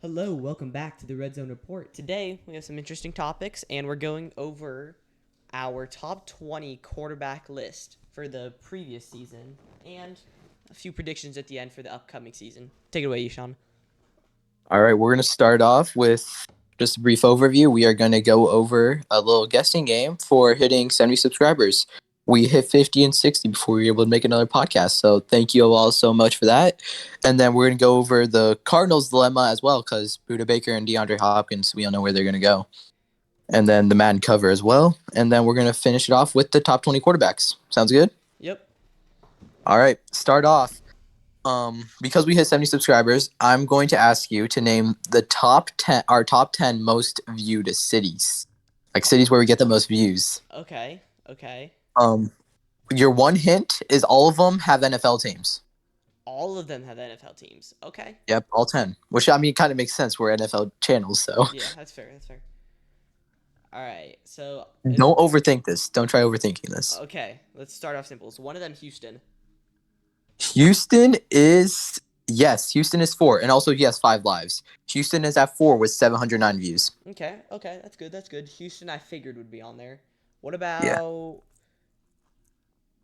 Hello, welcome back to the Red Zone Report. Today, we have some interesting topics, and we're going over our top 20 quarterback list for the previous season and a few predictions at the end for the upcoming season. Take it away, Yishan. All right, we're going to start off with just a brief overview. We are going to go over a little guessing game for hitting 70 subscribers. We hit 50 and 60 before we were able to make another podcast. So thank you all so much for that. And then we're going to go over the Cardinals dilemma as well because Buda Baker and DeAndre Hopkins, we all know where they're going to go. And then the Madden cover as well. And then we're going to finish it off with the top 20 quarterbacks. Sounds good? Yep. All right, start off. Because we hit 70 subscribers, I'm going to ask you to name our top 10 most viewed cities. Like cities where we get the most views. Okay. Um, your one hint is all of them have NFL teams. All of them have NFL teams. Okay. Yep, all 10. Which, I mean, kind of makes sense. We're NFL channels, so. Yeah, that's fair. All right, so... Don't overthink this. Don't try overthinking this. Okay, let's start off simple. So one of them, Houston. Houston is 4, and also he has 5 lives. Houston is at 4 with 709 views. Okay, that's good. Houston, I figured would be on there. What about... Yeah.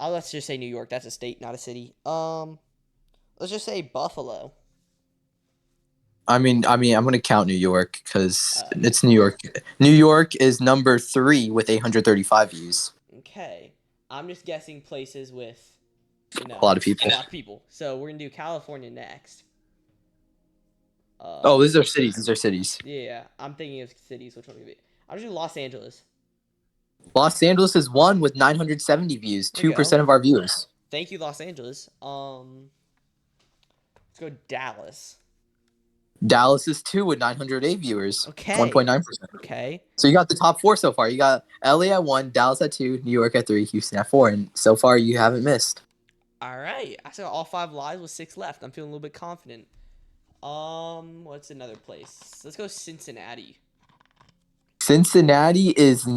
Let's just say New York. That's a state, not a city. Let's just say Buffalo. I mean, I'm gonna count New York because it's New York. New York is number 3 with 835 views. Okay, I'm just guessing places with, a lot of people. So we're gonna do California next. These are cities. Yeah, I'm thinking of cities. Which one would be? I'm just doing Los Angeles. Los Angeles is 1 with 970 views. 2% of our viewers. Thank you, Los Angeles. Let's go Dallas. Dallas is 2 with 908 viewers. Okay. 1.9%. Okay. So you got the top 4 so far. You got LA at 1, Dallas at 2, New York at 3, Houston at 4, and so far you haven't missed. All right. I saw all 5 lives with 6 left. I'm feeling a little bit confident. What's another place? Let's go Cincinnati. Cincinnati is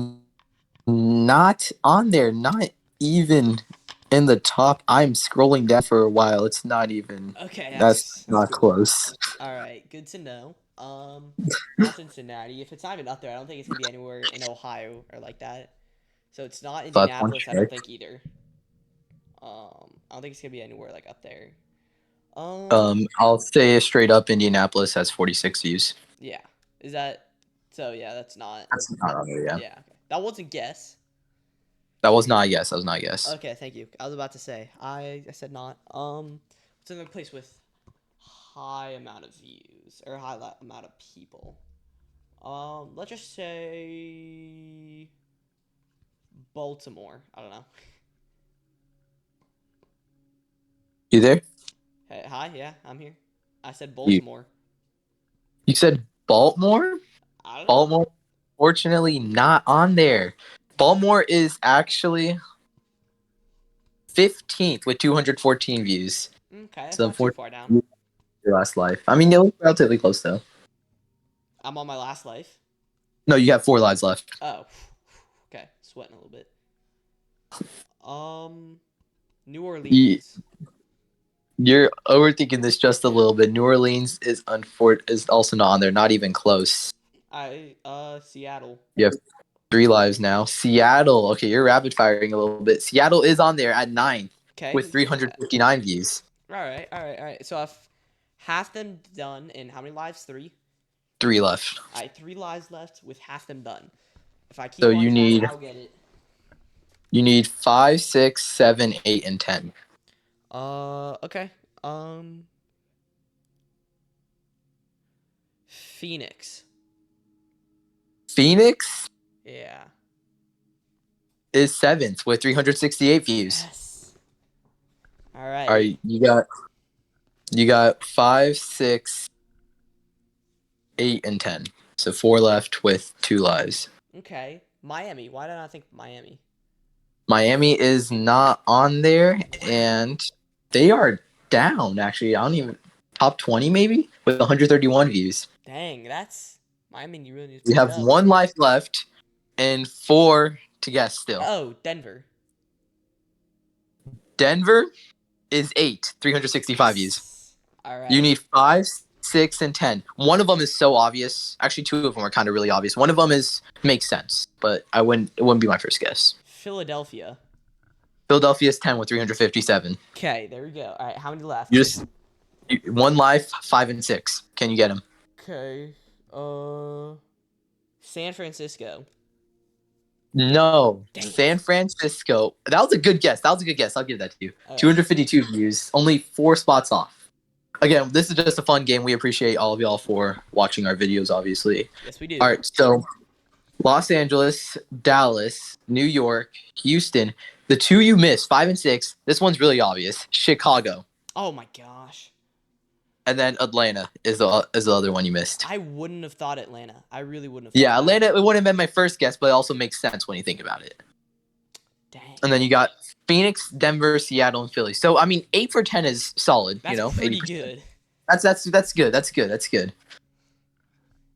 not on there. Not even in the top. I'm scrolling down for a while. It's not even. Okay. That's not close. All right. Good to know. Not Cincinnati. If it's not even up there, I don't think it's gonna be anywhere in Ohio or like that. So it's not Indianapolis. I don't think either. I don't think it's gonna be anywhere like up there. I'll say straight up, Indianapolis has 46 views. Yeah. Is that so? Yeah, that's not. That's not on there. Yeah. Yeah. Okay. That wasn't guess. That was not a guess. That was not a guess. Okay, thank you. I was about to say. I said not. What's another place with high amount of views or high amount of people? Let's just say Baltimore. I don't know. You there? Hey, hi, yeah, I'm here. I said Baltimore. You said Baltimore? I don't know. Baltimore, fortunately, not on there. Baltimore is actually 15th with 214 views. Okay, that's not too far down. Your last life. I mean, you're relatively close, though. I'm on my last life? No, you have 4 lives left. Oh, okay. Sweating a little bit. New Orleans. You're overthinking this just a little bit. New Orleans is also not on there. Not even close. Seattle. You have 3 lives now. Seattle. Okay, you're rapid firing a little bit. Seattle is on there at 9th with 359 views. All right. So if half them done in how many lives? 3? 3 left. All right, 3 lives left with half them done. If I keep so on you trying, need, I'll get it. You need 5, 6, 7, 8, and 10. Okay. Phoenix. Phoenix? Yeah. Is 7th with 368 views. Yes. All right. All right, you got 5, 6, 8, and 10. So 4 left with 2 lives. Okay. Miami. Why did I think Miami? Miami is not on there, and they are down, actually. I don't even... Top 20, maybe? With 131 views. Dang, that's... Miami, you really need to... We have 1 life left, and 4 to guess still. Oh, Denver. Denver is 8, 365 views. All right. You need 5, 6, and 10. One of them is so obvious. Actually, two of them are kind of really obvious. One of them makes sense, but it wouldn't be my first guess. Philadelphia. Philadelphia is 10 with 357. Okay, there we go. All right, how many left? One life, 5 and 6. Can you get him? Okay. San Francisco. No. Dang it. San Francisco. That was a good guess. I'll give that to you. All right. 252 views, only 4 spots off. Again, this is just a fun game. We appreciate all of y'all for watching our videos, obviously. Yes, we do. All right, so Los Angeles, Dallas, New York, Houston. The two you missed, 5 and 6. This one's really obvious. Chicago. Oh my gosh. And then Atlanta is the other one you missed. I wouldn't have thought Atlanta. I really wouldn't have Yeah, thought Atlanta, it wouldn't have been my first guess, but it also makes sense when you think about it. Dang. And then you got Phoenix, Denver, Seattle, and Philly. So, I mean, 8 for 10 is solid. That's pretty 80%. good. That's good. That's good.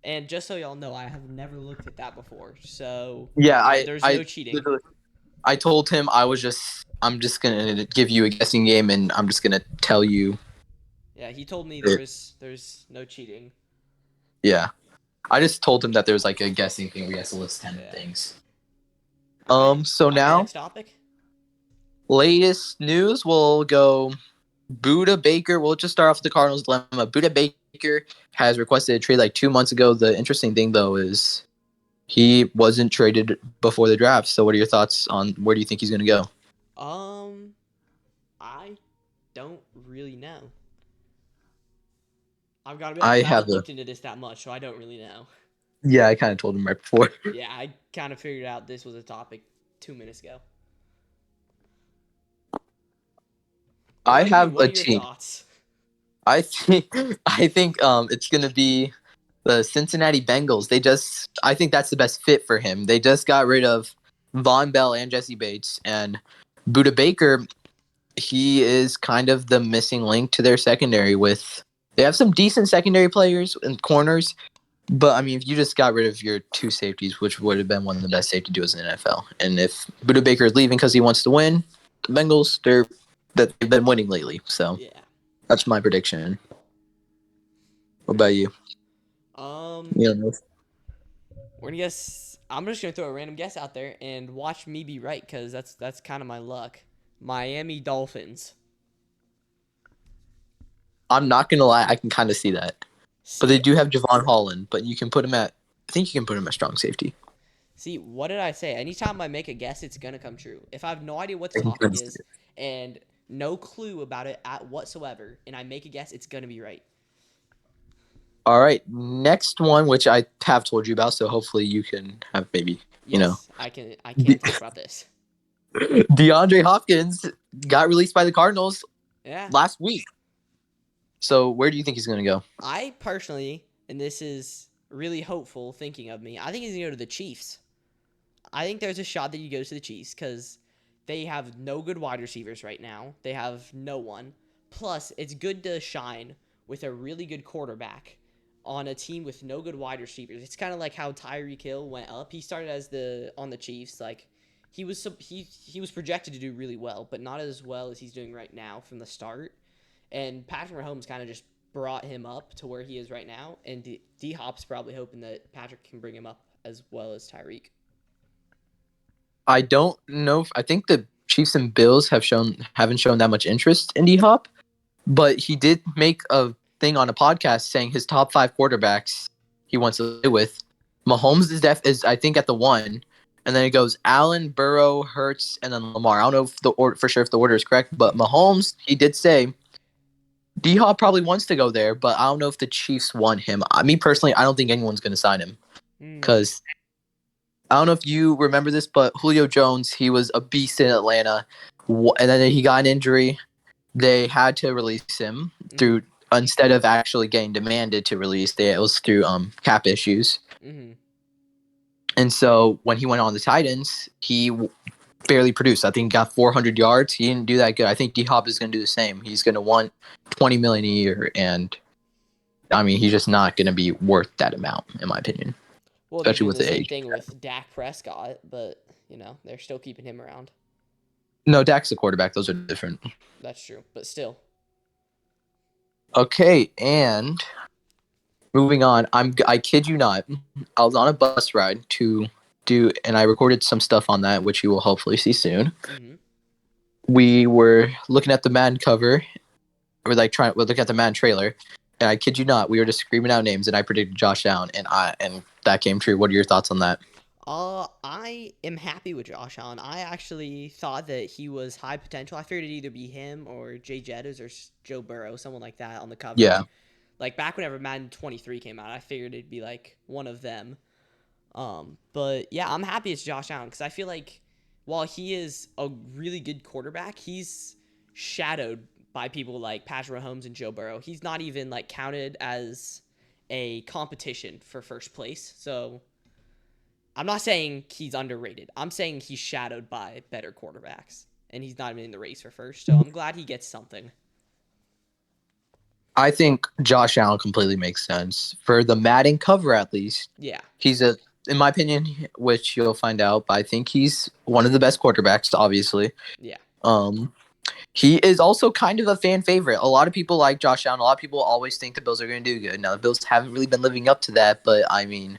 And just so y'all know, I have never looked at that before. So Yeah, there's no cheating. I told him I'm just gonna give you a guessing game, and I'm just gonna tell you. Yeah, he told me there's no cheating. Yeah, I just told him that there's like a guessing thing where he has to list 10 things. So Okay, now next topic. latest news, we'll go Buda Baker. We'll just start off with the Cardinals dilemma. Buda Baker has requested a trade like 2 months ago. The interesting thing though is he wasn't traded before the draft. So what are your thoughts on where do you think he's gonna go? I don't really know. I've got to be I honest, I have haven't looked into this that much, so I don't really know. Yeah, I kind of told him right before. Yeah, I kind of figured out this was a topic 2 minutes ago. I have What a are your team. thoughts? I think it's gonna be the Cincinnati Bengals. I think that's the best fit for him. They just got rid of Von Bell and Jesse Bates, and Buda Baker. He is kind of the missing link to their secondary. They have some decent secondary players and corners, but I mean, if you just got rid of your 2 safeties, which would have been one of the best safety duos in the NFL, and if Buda Baker is leaving because he wants to win, the Bengals they've been winning lately. So Yeah. that's my prediction. What about you? We're gonna guess. I'm just gonna throw a random guess out there and watch me be right, because that's kind of my luck. Miami Dolphins. I'm not gonna lie, I can kind of see that, but they do have Javon Holland. But I think you can put him at strong safety. See, what did I say? Anytime I make a guess, it's gonna come true. If I have no idea what the topic is and no clue about it whatsoever, and I make a guess, it's gonna be right. All right, next one, which I have told you about, so hopefully you can have maybe I can talk about this. DeAndre Hopkins got released by the Cardinals Yeah. last week. So where do you think he's gonna go? I personally, and this is really hopeful thinking of me, I think he's gonna go to the Chiefs. I think there's a shot that he goes to the Chiefs because they have no good wide receivers right now. They have no one. Plus, it's good to shine with a really good quarterback on a team with no good wide receivers. It's kind of like how Tyreek Hill went up. He started on the Chiefs. Like he was projected to do really well, but not as well as he's doing right now from the start. And Patrick Mahomes kind of just brought him up to where he is right now. And D-Hop's probably hoping that Patrick can bring him up as well as Tyreek. I don't know. I think the Chiefs and Bills haven't shown that much interest in D-Hop, but he did make a thing on a podcast saying his top 5 quarterbacks he wants to play with. Mahomes is I think at the 1, and then it goes Allen, Burrow, Hurts, and then Lamar. I don't know if for sure if the order is correct, but Mahomes, he did say D-Hop probably wants to go there, but I don't know if the Chiefs want him. Me personally, I don't think anyone's going to sign him because I don't know if you remember this, but Julio Jones, he was a beast in Atlanta, and then he got an injury. They had to release him through instead of actually getting demanded to release. It was through cap issues. Mm-hmm. And so when he went on the Titans, he barely produced. I think he got 400 yards. He didn't do that good. I think D-Hop is going to do the same. He's going to want $20 million a year, and I mean, he's just not going to be worth that amount, in my opinion. Well, especially with the same thing with Dak Prescott, but they're still keeping him around. No, Dak's the quarterback. Those are different. That's true, but still. Okay, and Moving on, I kid you not, I was on a bus ride to do, and I recorded some stuff on that, which you will hopefully see soon. Mm-hmm. We were looking at the Madden cover, or like we're looking at the Madden trailer, and I kid you not, we were just screaming out names, and I predicted Josh Allen, and that came true. What are your thoughts on that? I am happy with Josh Allen. I actually thought that he was high potential. I figured it'd either be him or Jay Jettis or Joe Burrow, someone like that on the cover. Yeah, Like back whenever Madden 23 came out, I figured it'd be like one of them. But yeah, I'm happy it's Josh Allen because I feel like while he is a really good quarterback, he's shadowed by people like Patrick Mahomes and Joe Burrow. He's not even like counted as a competition for first place. So I'm not saying he's underrated. I'm saying he's shadowed by better quarterbacks, and he's not even in the race for first. So I'm glad he gets something. I think Josh Allen completely makes sense for the Madden cover at least. Yeah. He's in my opinion, which you'll find out, but I think he's one of the best quarterbacks, obviously. Yeah. He is also kind of a fan favorite. A lot of people like Josh Allen. A lot of people always think the Bills are going to do good. Now, the Bills haven't really been living up to that, but I mean,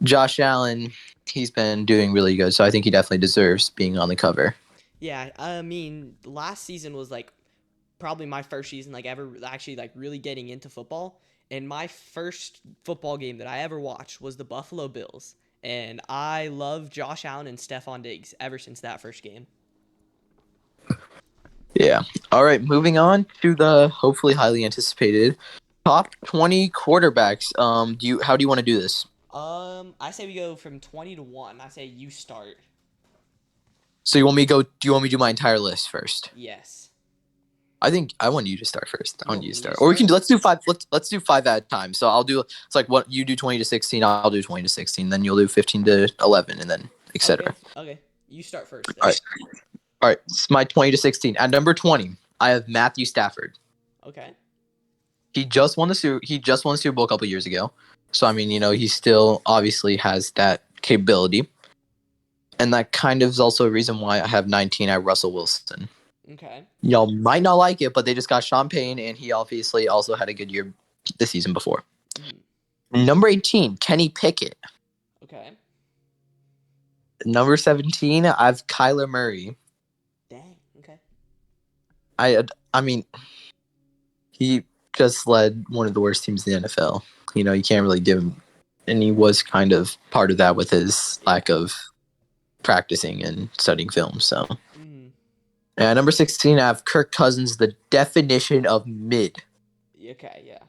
Josh Allen, he's been doing really good, so I think he definitely deserves being on the cover. Yeah. I mean, last season was like probably my first season like ever actually like really getting into football. And my first football game that I ever watched was the Buffalo Bills. And I love Josh Allen and Stephon Diggs ever since that first game. Yeah. All right, moving on to the hopefully highly anticipated top 20 quarterbacks. How do you want to do this? I say we go from 20 to 1. I say you start. So you want me to go? Do you want me to do my entire list first? Yes. I think I want you to start first. I You want want you to me to start, or we can start? let's do five. Let's do five at a time. So I'll do it's like what you do 20 to 16. I'll do 20 to 16. Then you'll do 15 to 11, and then Okay. etc. Okay. You start first then. All right. All right. It's my 20 to 16. At number 20, I have Matthew Stafford. Okay. He just won the Super Bowl a couple years ago. So I mean, he still obviously has that capability, and that kind of is also a reason why I have 19 at Russell Wilson. Okay. Y'all might not like it, but they just got Sean Payne, and he obviously also had a good year the season before. Number 18, Kenny Pickett. Okay. Number 17, I have Kyler Murray. Dang. Okay. I mean, he just led one of the worst teams in the NFL. You can't really give him, and he was kind of part of that with his lack of practicing and studying film. So, number 16, I have Kirk Cousins, the definition of mid. Okay. Yeah.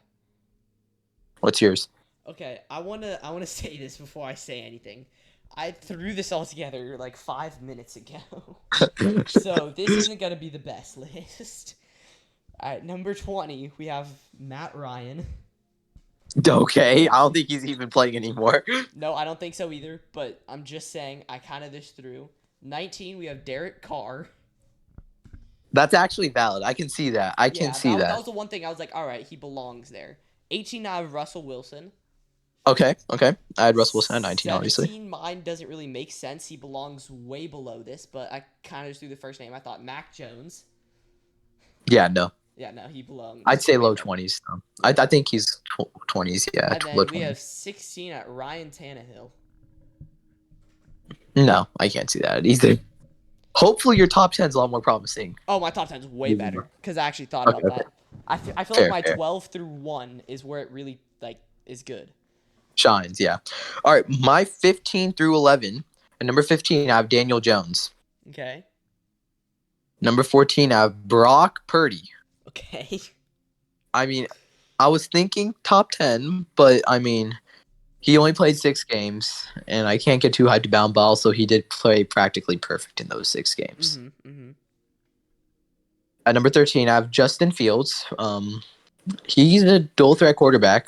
What's yours? Okay. I wanna say this before I say anything. I threw this all together like 5 minutes ago. So this isn't gonna be the best list. At number 20, we have Matt Ryan. Okay, I don't think he's even playing anymore. No, I don't think so either, but I'm just saying I kind of just threw. 19, we have Derek Carr. That's actually valid. I can see that. I can see that that. was the one thing I was like, all right, he belongs there. 18, I have Russell Wilson. Okay. I had Russell Wilson at 19, 17, obviously. mine doesn't really make sense. He belongs way below this, but I kind of just threw the first name. I thought Mac Jones. Yeah, no. Yeah, no, he belongs. I'd say low 20s. I think he's 20s, yeah. And then we have 16 at Ryan Tannehill. No, I can't see that either. Hopefully your top 10 is a lot more promising. Oh, my top 10 is way better because I actually thought about that. I feel like my 12 through 1 is where it really is good. Shines, yeah. All right, my 15 through 11. And number 15, I have Daniel Jones. Okay. Number 14, I have Brock Purdy. Okay. I mean, I was thinking top 10, but I mean, he only played 6 games, and I can't get too hyped about him, but also he did play practically perfect in those 6 games. At number 13, I have Justin Fields. He's a dual threat quarterback.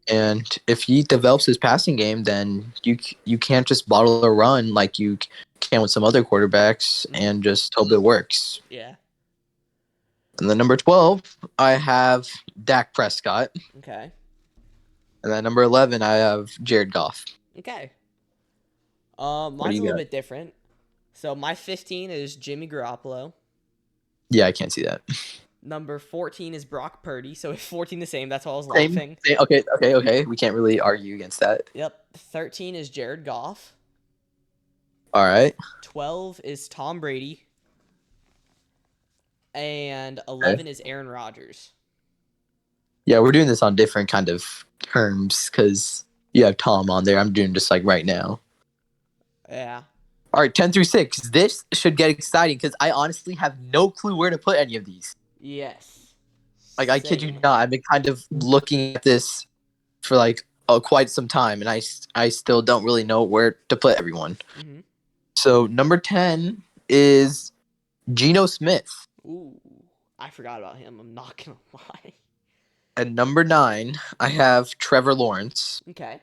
And if he develops his passing game, then you can't just bottle a run like you can with some other quarterbacks and just hope it works. Yeah. And then number 12, I have Dak Prescott. Okay. And then number 11, I have Jared Goff. Okay. Mine's a little bit different. So my 15 is Jimmy Garoppolo. Yeah, I can't see that. Number 14 is Brock Purdy. So if 14 the same, that's why I was Same. laughing. Okay. We can't really argue against that. Yep. 13 is Jared Goff. All right. 12 is Tom Brady. And 11 is Aaron Rodgers. Yeah, we're doing this on different kind of terms because you have Tom on there. I'm doing just like right now. Yeah. All right, 10 through 6. This should get exciting because I honestly have no clue where to put any of these. Yes. Like, I kid you Same. not. I've been kind of looking at this for like quite some time, and I still don't really know where to put everyone. Mm-hmm. So, number 10 is Geno Smith. Ooh. I forgot about him. I'm not going to lie. And number 9, I have Trevor Lawrence. Okay.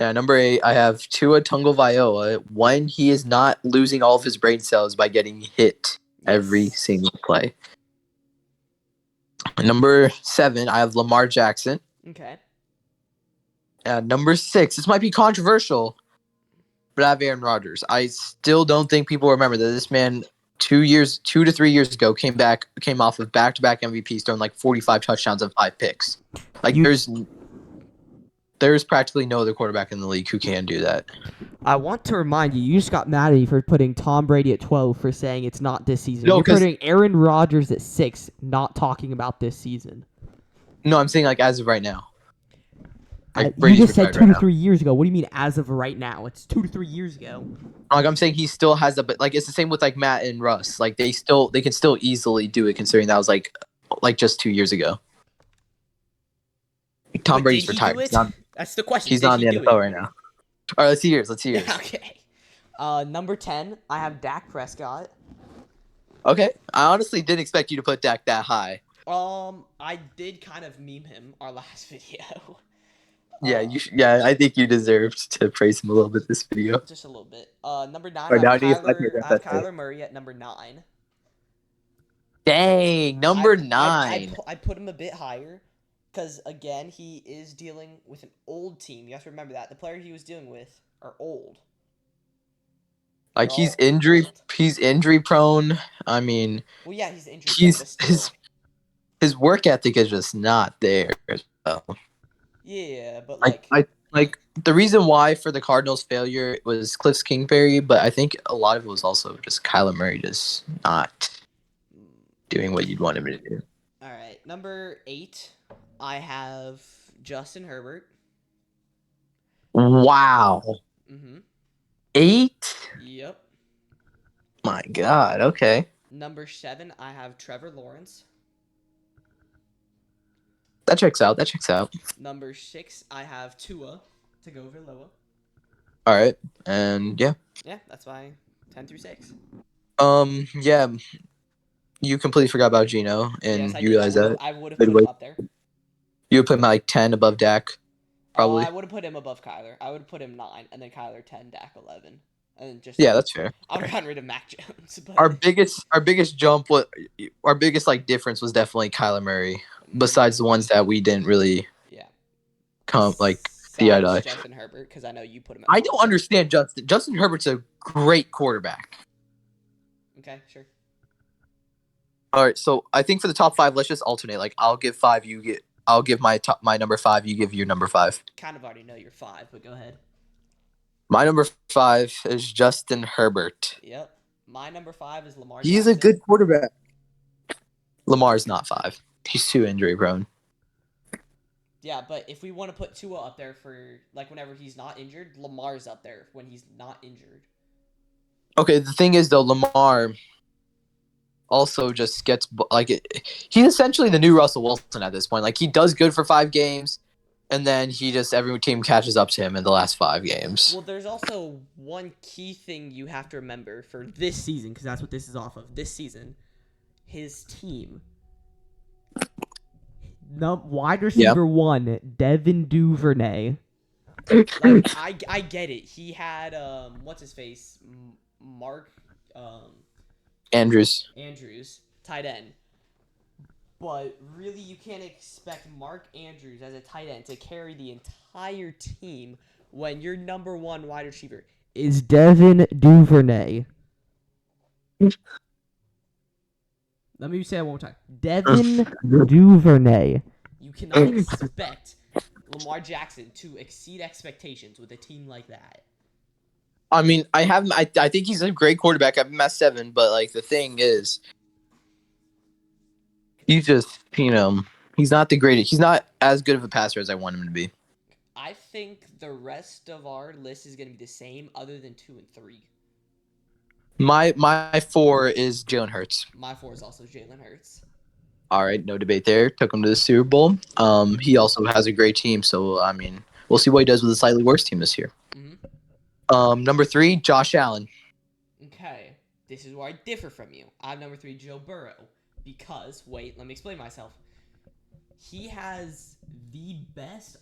Yeah, number 8, I have Tua Tagovailoa when he is not losing all of his brain cells by getting hit every Yes. single play. Number 7, I have Lamar Jackson. Okay. And number 6, this might be controversial, but I have Aaron Rodgers. I still don't think people remember that this man 2 to 3 years ago came off of back-to-back MVPs, throwing like 45 touchdowns and 5 picks. Like there's practically no other quarterback in the league who can do that. I want to remind you, you just got mad at me for putting Tom Brady at 12 for saying it's not this season. No, You're 'cause- putting Aaron Rodgers at 6, not talking about this season. No, I'm saying like as of right now. Like You Brady's just said retired 2 right to now. 3 years ago. What do you mean as of right now? It's 2 to 3 years ago. Like I'm saying he still has but like it's the same with like Matt and Russ. Like they can still easily do it considering that was like just 2 years ago. Tom But Brady's did he retired. do it? That's the question. He's Did not he in the do NFL it? right now. All right, let's see yours. Okay. Number 10, I have Dak Prescott. Okay. I honestly didn't expect you to put Dak that high. I did kind of meme him our last video. Yeah, I think you deserved to praise him a little bit this video. Just a little bit. Number 9, Right, I now have I need to type your Kyler, I have FFA. Kyler Murray at number 9. Dang, number 9. I put him a bit higher because, again, he is dealing with an old team. You have to remember that. The player he was dealing with are old. Like They're he's all injury prone. I mean, Well, yeah, he's injured. But still. his work ethic is just not there as well. Yeah, but Like the reason why for the Cardinals' failure was Cliff Kingsbury, but I think a lot of it was also just Kyler Murray just not doing what you'd want him to do. All right, number 8, I have Justin Herbert. Wow. Mm-hmm. 8? Yep. My God. Okay. Number 7, I have Trevor Lawrence. That checks out. Number 6, I have Tua Tagovailoa. All right. And yeah. Yeah, that's why 10 through 6. Yeah. You completely forgot about Geno, and Yes, I you did. realize that. I would have put him up there. You would put him like 10 above Dak, probably. I would have put him above Kyler. I would have put him 9, and then Kyler 10, Dak 11, and then just Yeah, that's fair. I would have gotten rid of Mac Jones. But Our biggest jump, our biggest like difference was definitely Kyler Murray. Besides the ones that we didn't really come like see eye to eye. Justin Herbert, because I know you put him. I don't understand Justin. Justin Herbert's a great quarterback. Okay, sure. All right, so I think for the top 5, let's just alternate. Like I'll give 5, I'll give my number 5, you give your number 5. Kind of already know your 5, but go ahead. My number 5 is Justin Herbert. Yep. My number 5 is Lamar He's Jackson. a good quarterback. Lamar's not 5. He's too injury prone. Yeah, but if we want to put Tua up there for like whenever he's not injured, Lamar's up there when he's not injured. Okay, the thing is though, Lamar also just gets like he's essentially the new Russell Wilson at this point. Like he does good for 5 games, and then every team catches up to him in the last 5 games. Well, there's also one key thing you have to remember for this season, because that's what this is off of. This season, his team. Wide receiver 1, Devin Duvernay. Like, I get it. He had what's his face, Mark Andrews, tight end. But really, you can't expect Mark Andrews as a tight end to carry the entire team when your number 1 wide receiver is Devin Duvernay. Let me say that one more time. Devin Duvernay. You cannot expect Lamar Jackson to exceed expectations with a team like that. I mean, I think he's a great quarterback. I have him at 7, but like the thing is, he's just he's not the greatest. He's not as good of a passer as I want him to be. I think the rest of our list is going to be the same, other than 2 and 3. My 4 is Jalen Hurts. My 4 is also Jalen Hurts. All right, no debate there. Took him to the Super Bowl. He also has a great team, so I mean, we'll see what he does with a slightly worse team this year. Mm-hmm. Number 3, Josh Allen. Okay, this is where I differ from you. I have number 3, Joe Burrow, because wait, let me explain myself. He has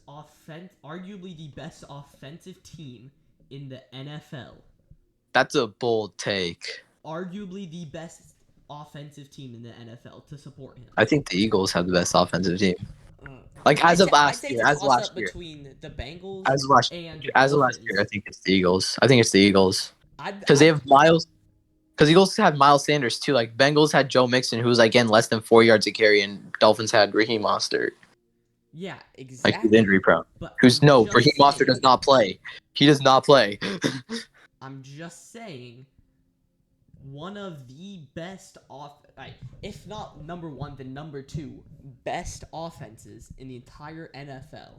arguably the best offensive team in the NFL. That's a bold take. Arguably the best offensive team in the NFL to support him. I think the Eagles have the best offensive team. As of last year, between the Bengals as of last year, I think it's the Eagles. Because they have Miles. Because Eagles had Miles Sanders too. Like Bengals had Joe Mixon, who was again less than 4 yards a carry, and Dolphins had Raheem Mostert. Yeah, exactly. Like he's injury prone. Raheem Mostert does not play. He does not play. I'm just saying, one of the best if not number 1, then number 2 best offenses in the entire NFL.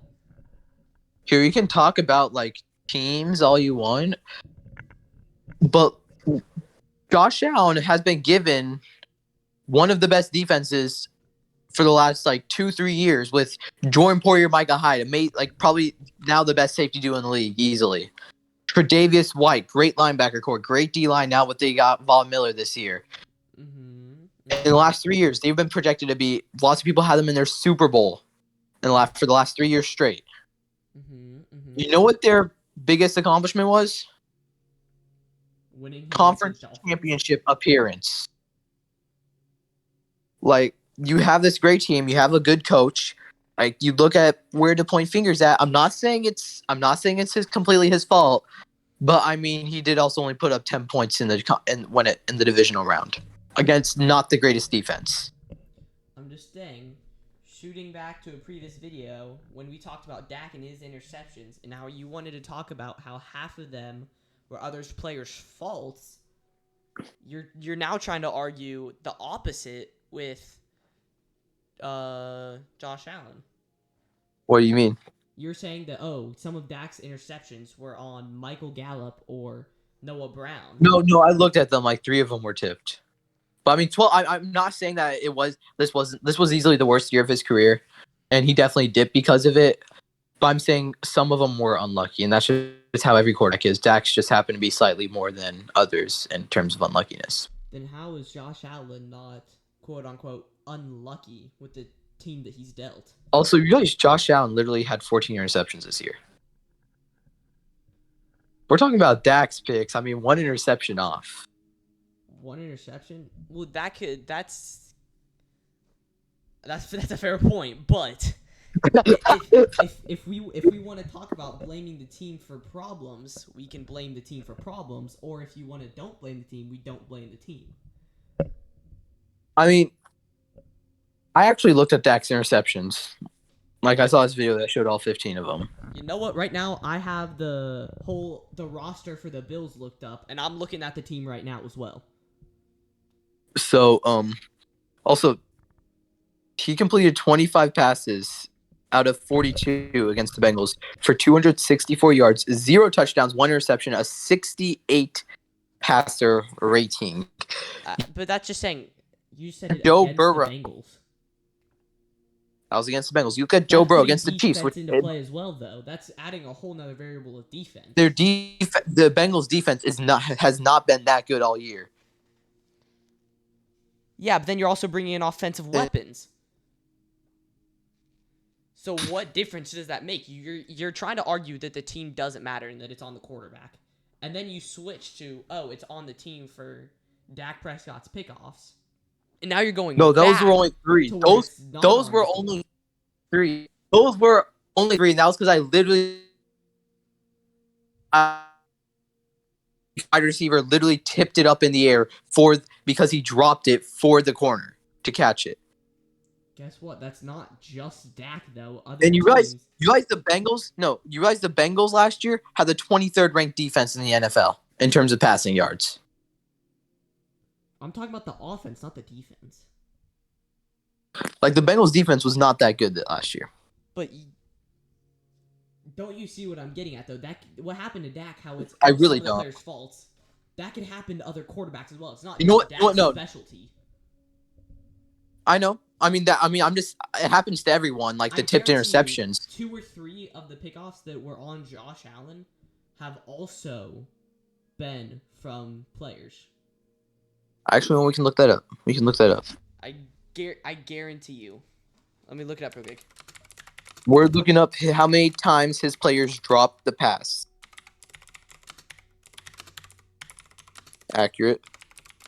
Here you can talk about like teams all you want, but Josh Allen has been given one of the best defenses for the last 2-3 years with Jordan Poyer, Micah Hyde, probably now the best safety duo in the league easily. Tre'Davious White, great linebacker core, great D-line now what they got Von Miller this year. Mm-hmm. In the last 3 years, they've been projected to be, lots of people had them in their Super Bowl for the last 3 years straight. Mm-hmm. Mm-hmm. You know what their biggest accomplishment was? Winning conference championship appearance. Like, you have this great team, you have a good coach. Like, you look at where to point fingers at. I'm not saying it's completely his fault, but I mean he did also only put up 10 points in the divisional round against not the greatest defense. I'm just saying, shooting back to a previous video when we talked about Dak and his interceptions, and how you wanted to talk about how half of them were other players' faults. You're now trying to argue the opposite with Josh Allen. What do you mean? You're saying that some of Dak's interceptions were on Michael Gallup or Noah Brown. No, I looked at them. 3 of them were tipped. But I mean, 12. I'm not saying that this was easily the worst year of his career, and he definitely dipped because of it. But I'm saying some of them were unlucky, and that's just how every quarterback is. Dak's just happened to be slightly more than others in terms of unluckiness. Then how is Josh Allen not quote unquote unlucky with the team that he's dealt? Also, you realize Josh Allen literally had 14 interceptions this year. We're talking about Dak's picks. I mean, 1 interception off. 1 interception? Well, that's a fair point, but if we want to talk about blaming the team for problems, we can blame the team for problems, or if you want to don't blame the team, we don't blame the team. I mean, I actually looked at Dak's interceptions. I saw this video that showed all 15 of them. You know what? Right now, I have the roster for the Bills looked up, and I'm looking at the team right now as well. So, also, he completed 25 passes out of 42 against the Bengals for 264 yards, 0 touchdowns, 1 interception, a 68 passer rating. But that's just saying, you said it Joe against Burrow. the Bengals. I was against the Bengals. You look at Joe Burrow against the Chiefs. Which into play as well, though. That's adding a whole nother variable of defense. The Bengals' defense has not been that good all year. Yeah, but then you're also bringing in offensive weapons. So what difference does that make? You're trying to argue that the team doesn't matter and that it's on the quarterback. And then you switch to, it's on the team for Dak Prescott's pickoffs. And now you're going those were only 3. Those were only 3. Those were only 3, and that was because I literally wide receiver literally tipped it up in the air because he dropped it for the corner. to catch it. Guess what? That's not just Dak though. Other And you teams. realize the Bengals? No, you realize the Bengals last year had the 23rd ranked defense in the NFL in terms of passing yards. I'm talking about the offense, not the defense. Like the Bengals defense was not that good last year. But don't you see what I'm getting at though? What happened to Dak? How it's I really some of the don't. players' faults. That could happen to other quarterbacks as well. It's not You know just what? Dak's No. specialty. I know. I'm just. It happens to everyone. Like the tipped guarantee you, interceptions. 2 or 3 of the pickoffs that were on Josh Allen have also been from players. Actually, well, we can look that up. I guarantee you. Let me look it up real quick. We're looking up how many times his players dropped the pass. Accurate.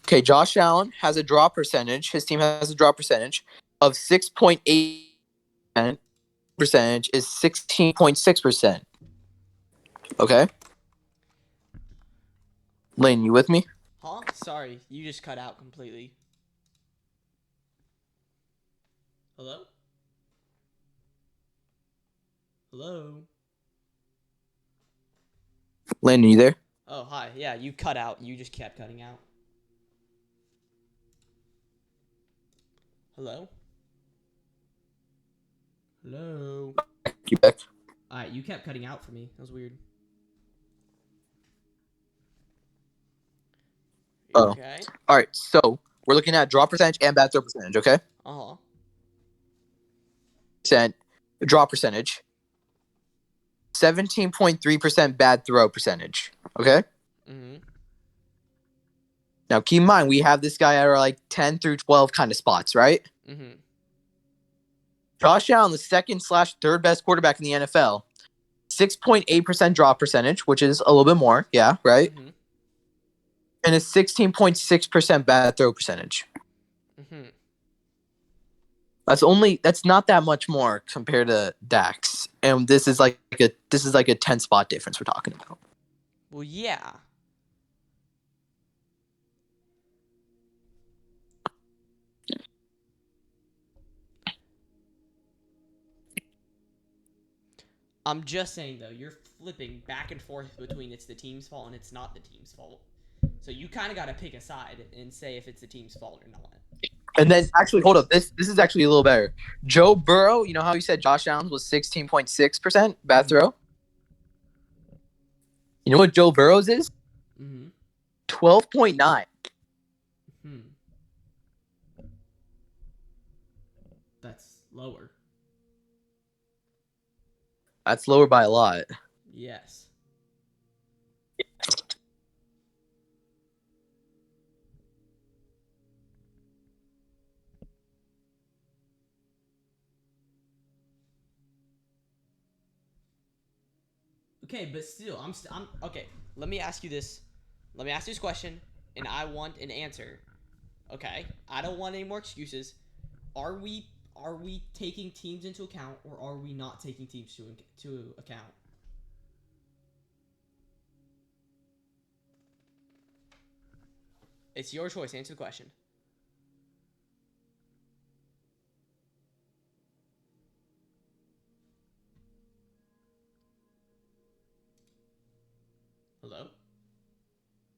Okay, Josh Allen has a drop percentage. His team has a drop percentage of 6.8%. Percentage is 16.6%. Okay? Lane, you with me? Huh? Sorry, you just cut out completely. Hello? Hello? Lane, are you there? Oh, hi. Yeah, you cut out. You just kept cutting out. Hello? Hello? You back? Alright, you kept cutting out for me. That was weird. Oh. Okay. All right, so we're looking at drop percentage and bad throw percentage, okay? Uh-huh. Drop percentage. 17.3% bad throw percentage, okay? Mm-hmm. Now, keep in mind, we have this guy at our, like, 10 through 12 kind of spots, right? Mm-hmm. Josh Allen, the second/third best quarterback in the NFL. 6.8% drop percentage, which is a little bit more, yeah, right? Mm-hmm. And a 16.6% bad throw percentage. Mm-hmm. That's not that much more compared to Dax. And this is like a 10 spot difference we're talking about. Well, yeah. I'm just saying, though, you're flipping back and forth between it's the team's fault and it's not the team's fault. So you kind of got to pick a side and say if it's the team's fault or not. And then actually, hold up. This is actually a little better. Joe Burrow, you know how you said Josh Allen was 16.6% bad throw? You know what Joe Burrow's is? Mm-hmm. 12.9. Hmm. That's lower. That's lower by a lot. Yes. Okay, but still, I'm okay. Let me ask you this. Let me ask you this question, and I want an answer. Okay, I don't want any more excuses. Are we taking teams into account, or are we not taking teams to account? It's your choice. Answer the question. Hello?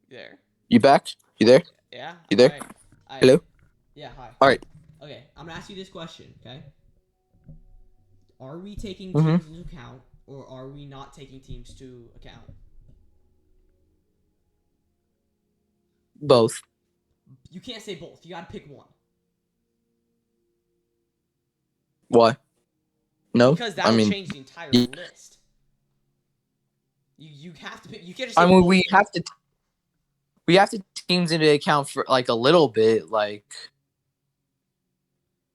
You there? You back? You there? Yeah? You there? Alright. Hello? Yeah, hi. All right. Okay, I'm gonna ask you this question, okay? Are we taking Mhm. teams into account, or are we not taking teams to account? Both. You can't say both. You gotta pick one. Why? No? Because that would change the entire list. You have to pick. You can't just say both. we have to teams into account for like a little bit. Like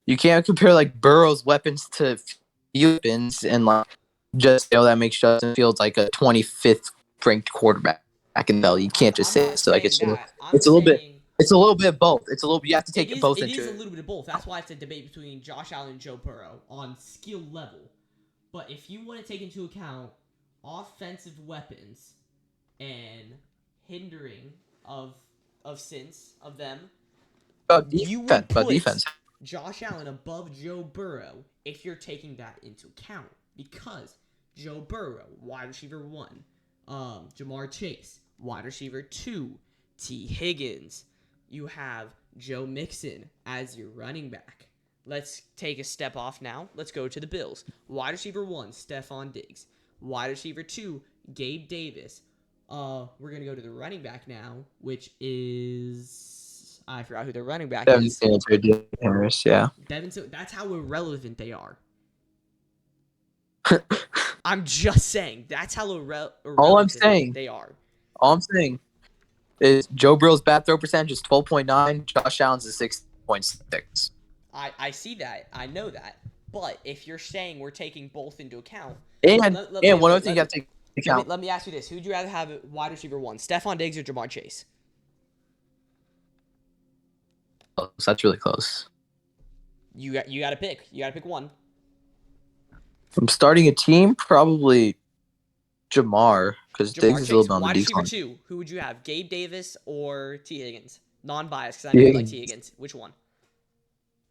you can't compare like Burrow's weapons to weapons and like just say, oh, that makes Justin Fields like a 25th ranked quarterback in the You can't just say it. So like it's a little bit. It's a little bit of both. You have to take it both into. It is a little bit of both. That's why it's a debate between Josh Allen and Joe Burrow on skill level. But if you want to take into account offensive weapons and hindering of them, About defense. Josh Allen above Joe Burrow if you're taking that into account. Because Joe Burrow, wide receiver 1. Jamar Chase, wide receiver 2. T. Higgins. You have Joe Mixon as your running back. Let's take a step off now. Let's go to the Bills. Wide receiver 1, Stephon Diggs. Wide receiver 2, Gabe Davis. We're going to go to the running back now, which is... I forgot who their running back is. Harris, yeah. That's how irrelevant they are. I'm just saying. That's how irrelevant they are. All I'm saying is Joe Burrow's bad throw percentage is 12.9. Josh Allen's is 6.6. I see that. I know that. But if you're saying we're taking both into account... And one other thing you have to take into account. Let me ask you this. Who would you rather have at wide receiver 1? Stephon Diggs or Jamar Chase? Oh, so that's really close. You got to pick. You got to pick one. From starting a team, probably Jamar, because Diggs is a little bit on the Wide receiver decline. 2, who would you have? Gabe Davis or T. Higgins? Non-biased, because I know you like T. Higgins. Which one?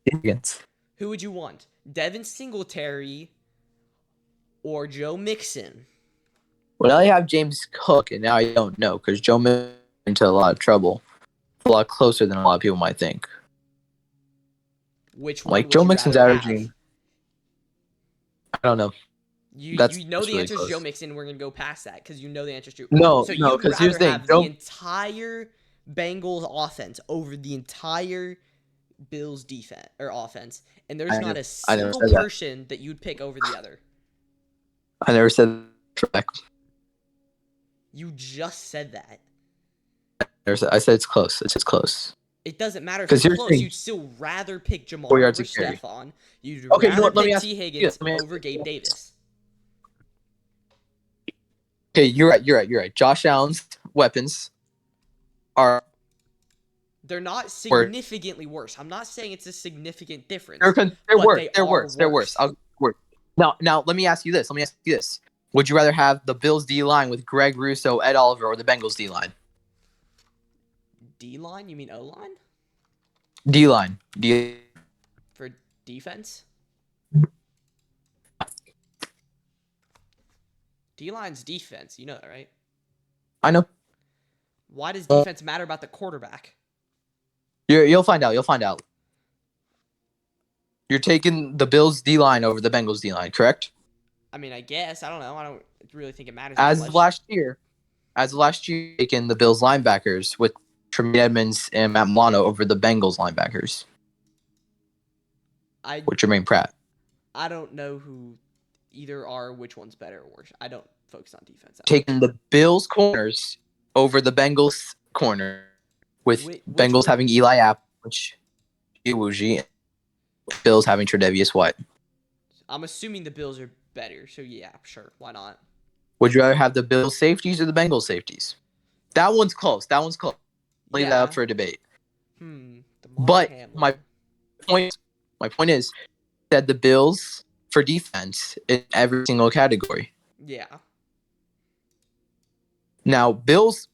Higgins. Who would you want? Devin Singletary or Joe Mixon? Well, now you have James Cook, and now I don't know, because Joe Mixon into a lot of trouble. A lot closer than a lot of people might think. Which one? Like, would Joe you Mixon's rather averaging... have? I don't know. You That's know the really answer is close. Joe Mixon. We're going to go past that because you know the answer is true. No, so no, because here's the thing. the entire Bengals offense over the entire Bills defense or offense, and there's not a single person that you'd pick over the other. I never said that. You just said that. I said it's close. It's close. It doesn't matter if it's close. You'd still rather pick Jamar over Stephon. You'd rather pick T. Higgins over Gabe Davis. Okay, you're right. Josh Allen's weapons are... They're not significantly worse. I'm not saying it's a significant difference. They're worse. Now, let me ask you this. Would you rather have the Bills D-line with Greg Russo, Ed Oliver, or the Bengals D-line? D-line? You mean O-line? D-line. For defense? D-line's defense. You know that, right? I know. Why does defense matter about the quarterback? You'll find out. You're taking the Bills D-line over the Bengals D-line, correct? I mean, I guess. I don't know. I don't really think it matters. As of last year, taking the Bills linebackers with Tremaine Edmonds and Matt Milano over the Bengals linebackers. With Jermaine Pratt. I don't know who either are, which one's better or worse. I don't focus on defense. Taking the Bills corners over the Bengals corner with Bengals having Eli Apple, which Iwuji, Bills having Tre'Davious White. I'm assuming the Bills are better, so yeah, sure, why not? Would you rather have the Bills safeties or the Bengals safeties? That one's close. Leave that up for a debate. But my point is that the Bills for defense in every single category. Yeah. Now, Bills,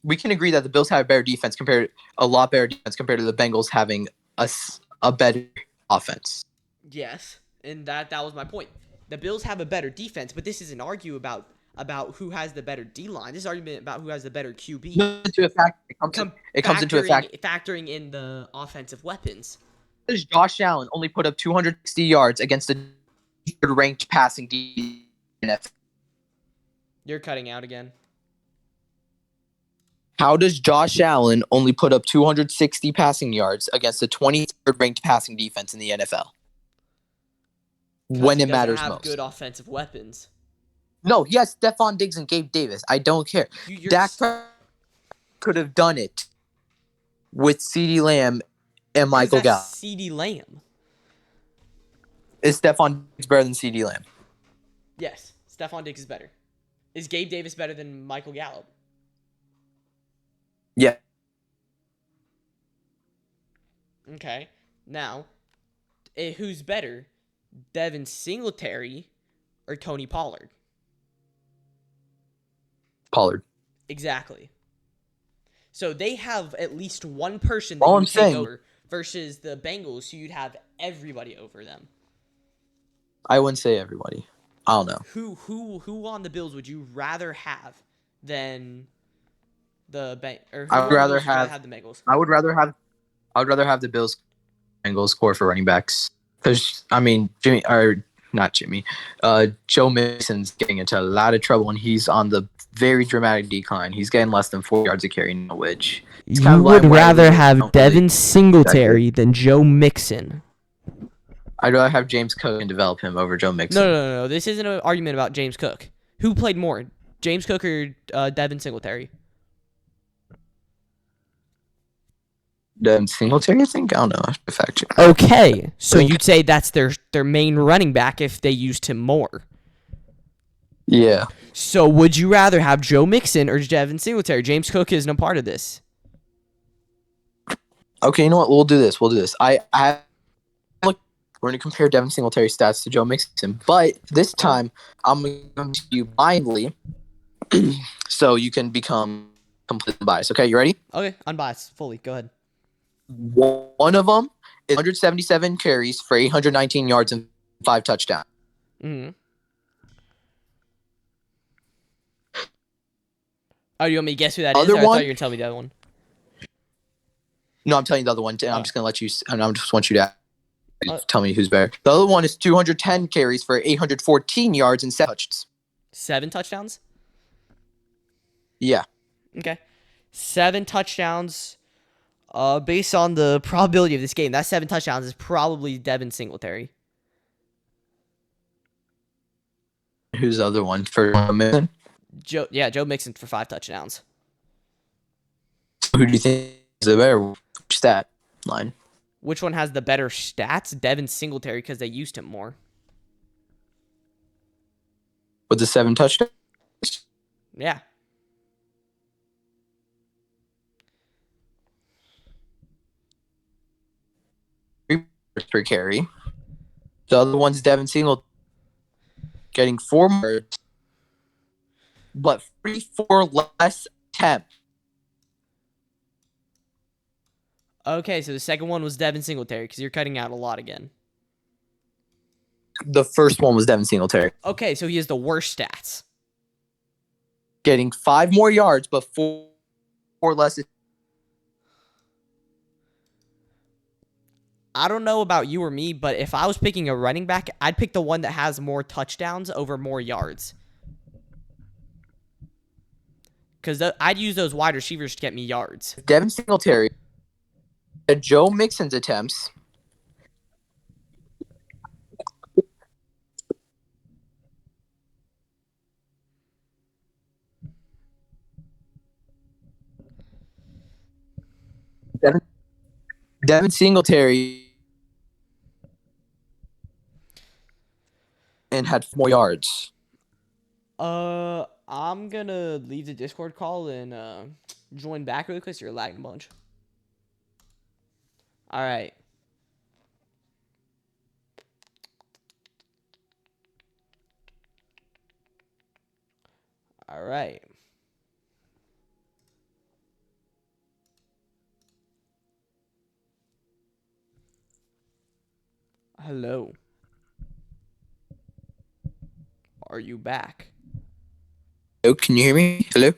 we can agree that the Bills have a lot better defense compared to the Bengals having a better offense. Yes, and that was my point. The Bills have a better defense, but this is an argument about who has the better D-line. This is an argument about who has the better QB. It comes into effect. Factoring in the offensive weapons. Does Josh Allen only put up 260 yards against the ranked passing defense? You're cutting out again. How does Josh Allen only put up 260 passing yards against the 23rd ranked passing defense in the NFL? When it matters most. Good offensive weapons. No, he has Stephon Diggs and Gabe Davis. I don't care. Dak could have done it with CeeDee Lamb and Michael Gallup. CeeDee Lamb. Is Stephon Diggs better than CeeDee Lamb? Yes, Stephon Diggs is better. Is Gabe Davis better than Michael Gallup? Yeah. Okay. Now, who's better? Devin Singletary or Tony Pollard? Pollard. Exactly. So they have at least one person that you take over versus the Bengals, who you'd have everybody over them. I wouldn't say everybody. I don't know. Who on the Bills would you rather have than the or who I on would the rather Bills would you rather have. have the Bengals? I would rather have. I would rather have the Bills Bengals core for running backs because I mean Jimmy or not Jimmy, Joe Mixon's getting into a lot of trouble and he's on the very dramatic decline. He's getting less than 4 yards a carry now, which is kind You of why would rather really have don't Devin really Singletary than Joe Mixon. I'd rather have James Cook and develop him over Joe Mixon. No. This isn't an argument about James Cook. Who played more, James Cook or Devin Singletary? Devin Singletary, I think. I don't know. I have to fact check. Okay, so you'd say that's their main running back if they used him more. Yeah. So would you rather have Joe Mixon or Devin Singletary? James Cook isn't a part of this. Okay, you know what? We'll do this. Look, we're going to compare Devin Singletary's stats to Joe Mixon, but this time I'm going to you blindly so you can become completely biased. Okay, you ready? Okay, unbiased, fully. Go ahead. One of them is 177 carries for 819 yards and 5 touchdowns. Mm-hmm. Oh, you want me to guess who that is? Other Or I thought one? you were going to tell me the other one. No, I'm telling you the other one. I'm just going to let you, and I just want you to Uh, tell me who's better. The other one is 210 carries for 814 yards and 7 touchdowns. 7 touchdowns? Yeah. Okay. 7 touchdowns. Based on the probability of this game, that 7 touchdowns is probably Devin Singletary. Who's the other one for Mixon? Joe Mixon for 5 touchdowns. Who do you think is the better stat line? Which one has the better stats? Devin Singletary, because they used him more. With the 7 touchdowns? Yeah. Per carry. The other one's Devin Singletary getting 4 more, but 34 less attempts. Okay, so the second one was Devin Singletary, because you're cutting out a lot again. The first one was Devin Singletary Okay, so he has the worst stats. getting 5 more yards, but 4 less. I don't know about you or me, but if I was picking a running back, I'd pick the one that has more touchdowns over more yards. Because I'd use those wide receivers to get me yards. Devin Singletary had Joe Mixon's attempts. Devin Singletary and had 4 more yards. I'm gonna leave the Discord call and join back really quick. So you're lagging a bunch. All right. All right. Hello. Are you back? Hello, can you hear me? Hello?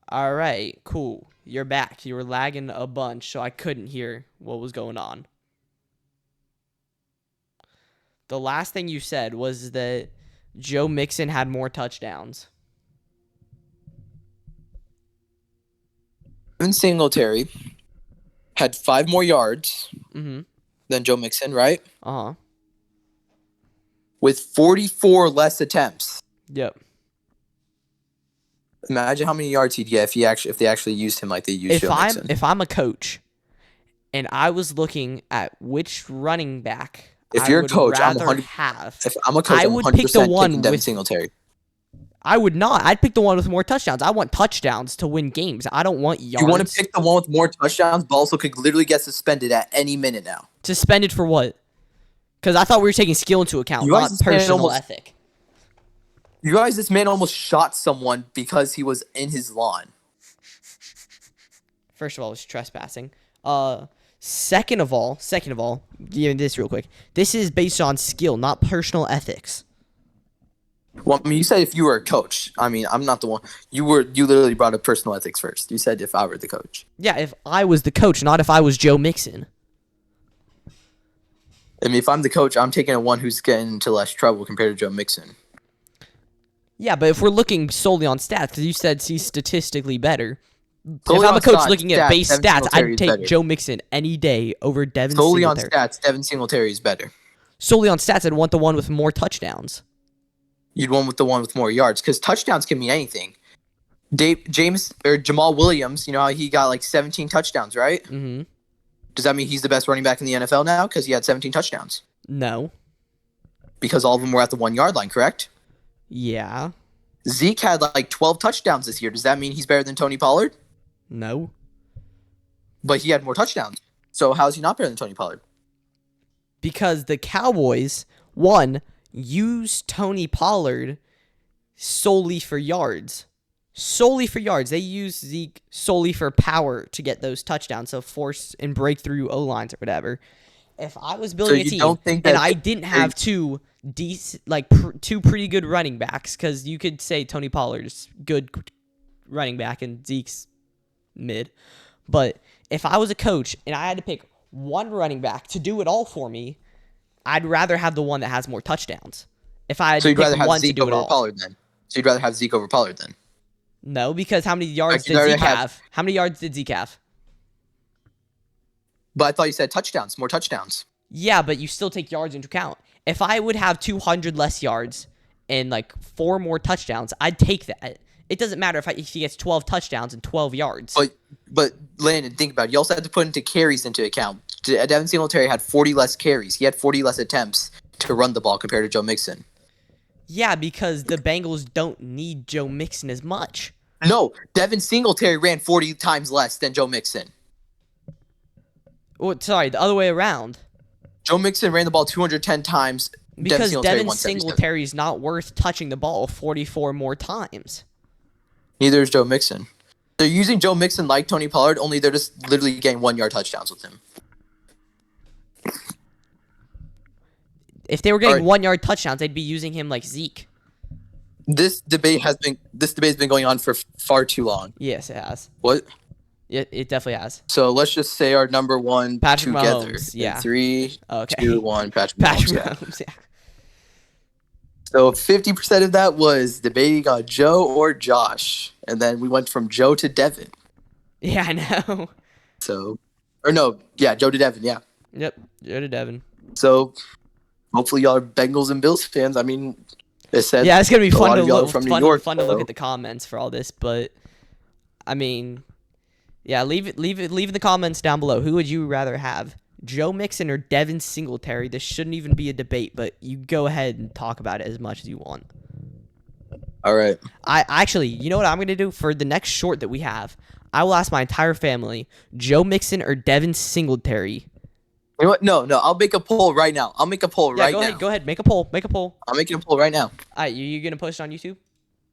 All right, cool. You're back. You were lagging a bunch, so I couldn't hear what was going on. The last thing you said was that Joe Mixon had more touchdowns. Devin Singletary had 5 more yards than Joe Mixon, right? Uh-huh. With 44 less attempts. Yep. Imagine how many yards he'd get if they actually used him like they used Joe Mixon. If I'm a coach and I was looking at which running back If you're a coach, I'm 100. If I'm a coach, I'm 100% pick the one picking Devin with Singletary. I would not. I'd pick the one with more touchdowns. I want touchdowns to win games. I don't want yards. You want to pick the one with more touchdowns, but also could literally get suspended at any minute now. Suspended for what? Because I thought we were taking skill into account, not personal ethic. You guys, this man almost shot someone because he was in his lawn. First of all, it was trespassing. Second of all, give me this real quick. This is based on skill, not personal ethics. Well, I mean, you said if you were a coach. I mean, I'm not the one. You literally brought up personal ethics first. You said if I were the coach. Yeah, if I was the coach, not if I was Joe Mixon. I mean, if I'm the coach, I'm taking a one who's getting into less trouble compared to Joe Mixon. Yeah, but if we're looking solely on stats, because you said he's statistically better. Solely if I'm on a coach stats, looking at base Devin stats, Singletary I'd is take better. Joe Mixon any day over Devin Solely Singletary. on stats, Devin Singletary is better. Solely on stats, I'd want the one with more touchdowns. You'd want with the one with more yards because touchdowns can mean anything. Jamal Williams, you know how he got like 17 touchdowns, right? Mm-hmm. Does that mean he's the best running back in the NFL now because he had 17 touchdowns? No. Because all of them were at the 1 yard line, correct? Yeah. Zeke had like 12 touchdowns this year. Does that mean he's better than Tony Pollard? No. But he had more touchdowns. So how is he not better than Tony Pollard? Because the Cowboys, one, use Tony Pollard solely for yards. Solely for yards. They use Zeke solely for power to get those touchdowns, so force and break through O-lines or whatever. If I was building a team and I didn't have two pretty good running backs, because you could say Tony Pollard's good running back and Zeke's mid, but if I was a coach and I had to pick one running back to do it all for me, I'd rather have the one that has more touchdowns. If I had So to you'd rather pick have one to Zeke do it over all. Pollard then? So you'd rather have Zeke over Pollard then? No, because how many yards Like, did you'd rather Zeke have- have? How many yards did Zeke have? But I thought you said touchdowns, more touchdowns. Yeah, but you still take yards into account. If I would have 200 less yards and like 4 more touchdowns, I'd take that. It doesn't matter if he gets 12 touchdowns and 12 yards. But Landon, think about it. You also have to put carries into account. Devin Singletary had 40 less carries. He had 40 less attempts to run the ball compared to Joe Mixon. Yeah, because the Bengals don't need Joe Mixon as much. No, Devin Singletary ran 40 times less than Joe Mixon. Oh, sorry, the other way around. Joe Mixon ran the ball 210 times. Because Devin 177. Singletary is not worth touching the ball 44 more times. Neither is Joe Mixon. They're using Joe Mixon like Tony Pollard, only they're just literally getting 1 yard touchdowns with him. If they were getting Alright. 1 yard touchdowns, they'd be using him like Zeke. This debate has been going on for far too long. Yes, it has. What? It definitely has. So let's just say our number one Patrick together. Mahomes, In yeah. 3, Okay. 2, 1, Patrick Patrick Mahomes. Yeah. Mahomes, yeah. So 50% of that was debating on Joe or Josh. And then we went from Joe to Devin. Yeah, I know. So, or no, yeah, Joe to Devin, yeah. Yep, Joe to Devin. So hopefully y'all are Bengals and Bills fans. I mean, it said Yeah, it's gonna be a fun lot to of y'all are look. from New Fun, York, fun to look so- at the comments for all this, but I mean, yeah, leave in the comments down below. Who would you rather have, Joe Mixon or Devin Singletary? This shouldn't even be a debate, but you go ahead and talk about it as much as you want. All right. I actually, you know what I'm gonna do for the next short that we have? I will ask my entire family: Joe Mixon or Devin Singletary. You know what? No, I'll make a poll right now. I'll make a poll Yeah, right go now. ahead. Go ahead. Make a poll. Make a poll. I'm making a poll right now. All right, you gonna post it on YouTube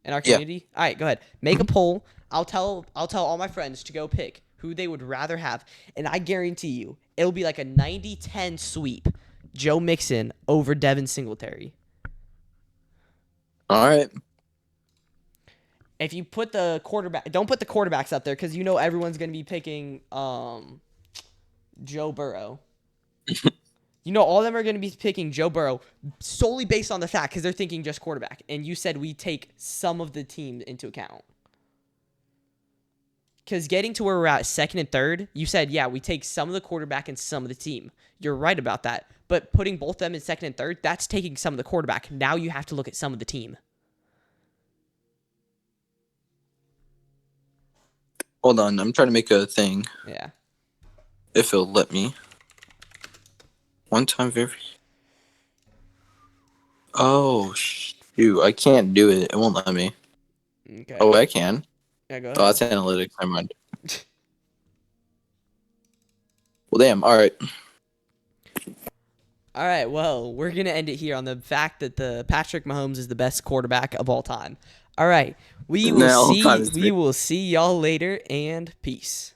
in our Yeah. community? All right, go ahead. Make a poll. I'll tell all my friends to go pick who they would rather have, and I guarantee you it'll be like a 90-10 sweep. Joe Mixon over Devin Singletary. All right. If you put the quarterback, don't put the quarterbacks up there because you know everyone's gonna be picking Joe Burrow. You know all of them are gonna be picking Joe Burrow solely based on the fact because they're thinking just quarterback, and you said we take some of the team into account. Because getting to where we're at, second and third, you said, yeah, we take some of the quarterback and some of the team. You're right about that. But putting both them in second and third, that's taking some of the quarterback. Now you have to look at some of the team. Hold on. I'm trying to make a thing. Yeah. If it'll let me. One time verification. Oh, shoot. I can't do it. It won't let me. Okay. Oh, I can. Yeah, go ahead. Oh, that's analytics. Never mind. Well, damn. All right. All right, well, we're going to end it here on the fact that the Patrick Mahomes is the best quarterback of all time. All right. We will see y'all later, and peace.